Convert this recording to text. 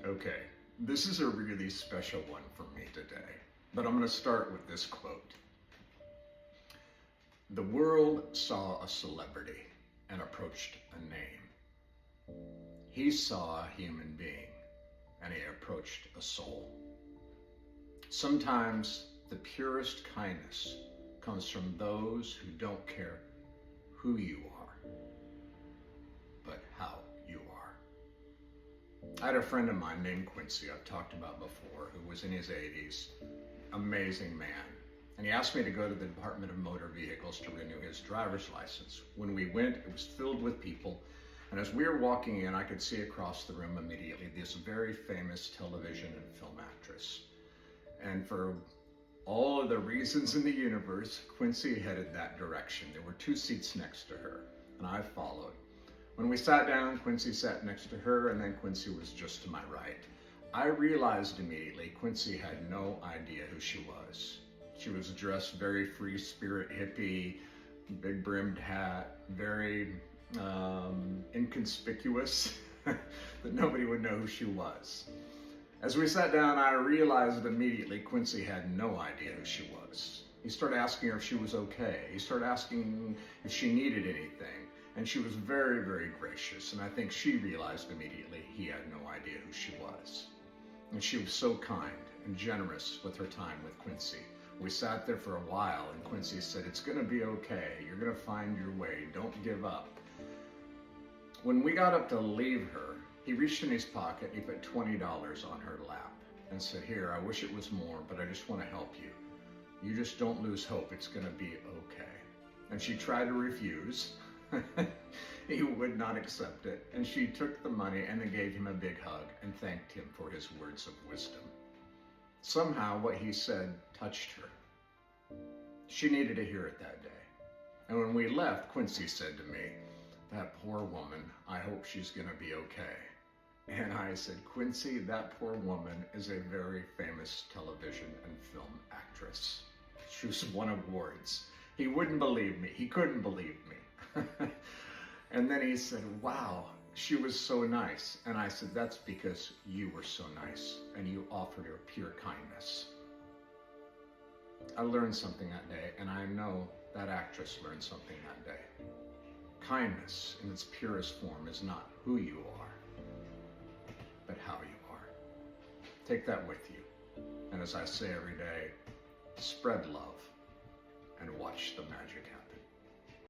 Okay, this is a really special one for me today, but I'm going to start with this quote. The world saw a celebrity and approached a name. He saw a human being and he approached a soul. Sometimes the purest kindness comes from those who don't care who you are, but how you are. I had a friend of mine named Quincy, I've talked about before, who was in his 80s, amazing man. And he asked me to go to the Department of Motor Vehicles to renew his driver's license. When we went, it was filled with people. And as we were walking in, I could see across the room immediately this very famous television and film actress. And for all of the reasons in the universe, Quincy headed that direction. There were 2 seats next to her, and I followed. When we sat down, Quincy sat next to her, and then Quincy was just to my right. I realized immediately Quincy had no idea who she was. She was dressed very free spirit hippie, big brimmed hat, very inconspicuous, that nobody would know who she was. As we sat down, I realized immediately Quincy had no idea who she was. He started asking her if she was okay. He started asking if she needed anything. And she was very, very gracious. And I think she realized immediately he had no idea who she was. And she was so kind and generous with her time with Quincy. We sat there for a while and Quincy said, "It's gonna be okay. You're gonna find your way. Don't give up." When we got up to leave her, he reached in his pocket, he put $20 on her lap and said, "Here, I wish it was more, but I just want to help you. You just don't lose hope. It's going to be okay." And she tried to refuse. He would not accept it. And she took the money and then gave him a big hug and thanked him for his words of wisdom. Somehow what he said touched her. She needed to hear it that day. And when we left, Quincy said to me, "That poor woman, I hope she's going to be okay." And I said, "Quincy, that poor woman is a very famous television and film actress. She was won awards." He wouldn't believe me. He couldn't believe me. And then he said, "Wow, she was so nice." And I said, "That's because you were so nice and you offered her pure kindness." I learned something that day, and I know that actress learned something that day. Kindness in its purest form is not who you are, but how you are. Take that with you. And as I say every day, spread love and watch the magic happen.